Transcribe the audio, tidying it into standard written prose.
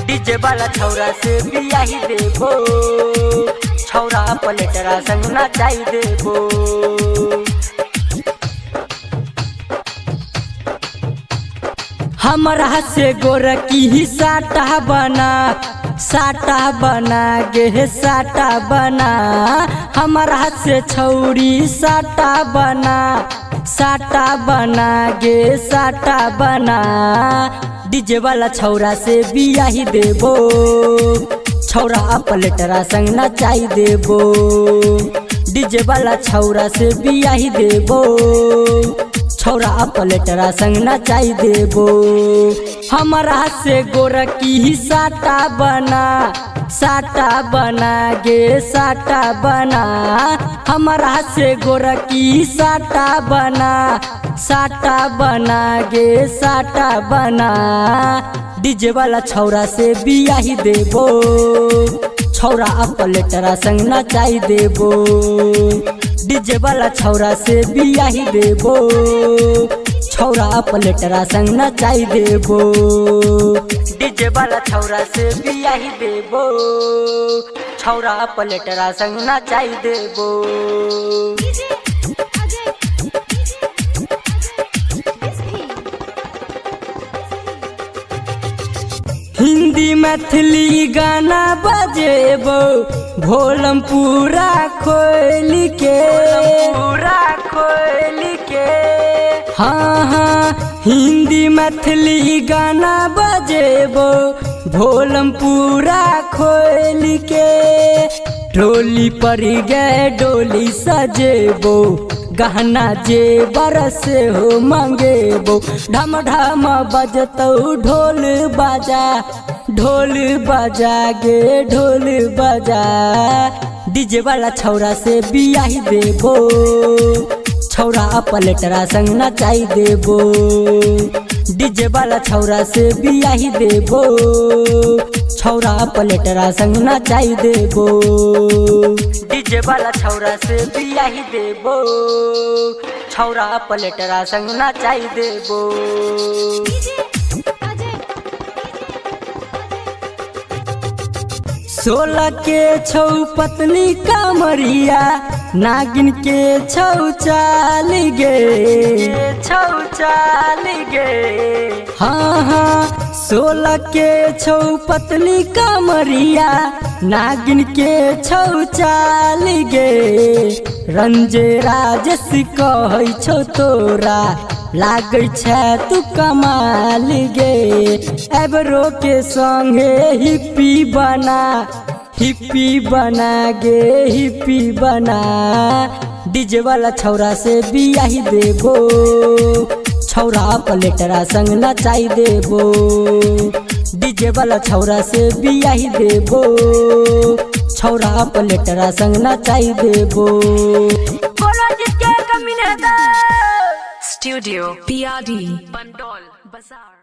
DJ वाला छौरा से बियाही देबो, छौरा पलेटरा संग नचाई देबो। हमरा से गोरकी ही साटा बना गे साटा बना, हमरा से छौरी साटा बना गे साटा बना। डीजे वाला छौरा से बियाही देबो, छौरा पलेटरा संग नचाई देबो। डीजे वाला छौरा से बियाही देबो, छौरा पलेटरा संग नचाई देबो। हमरा से गोरकी ही साटा बना गे साटा बना, हमरा से गोरकी साटा बना गे साटा बना। डीजे वाला छौरा से बियाही देबो, छौरा पलेटरा संग नचाई देबो। डीजे वाला छौरा से बियाही देबो, छौरा पलेटरा संग नचाई देबो। डीजे वाला छौरा से बियाही देबो, छौरा पलेटरा संग नचाई देबो। हिंदी मैथिली गाना बजेबो, भोलम पूरा खोल के, हाँ हाँ हिंदी मैथिली गाना बजेबो, भोलम पूरा खोल के। डोली पर गए डोली सजेबो, गहना जे बरस हो मंगेबो। ढम ढम बजतौ ढोल बाजा गे ढोल बाजा। डीजे वाला छौरा से बियाही देबो, छौरा पलेटरा संग नचाई देबो। डीजे वाला छौरा से बियाही देबो, छौरा पलेटरा संग नचाई देबो। डीजे वाला छौरा से बियाही देबो, छौरा पलेटरा संग नचाई देबो। 16 के छौ पत्नी कामरिया, नागिन के छौ चाल गे, हाँ हाँ 16 के छौ पत्नी कामरिया, नागिन के छौ चाल गे। रंजे राजस कहै छौ तोरा, लागै छै तू कमाल गे। एबरो के संगे हिप्पी बना गे हिप्पी बना। डीजे वाला छौरा से बियाही देबो, छौरा पलेटरा संग नचाई देबो। डीजे वाला छौरा से बियाही देबो, छौरा पलेटरा संग नचाई देबो। स्टूडियो PRD बंडोल बाजार।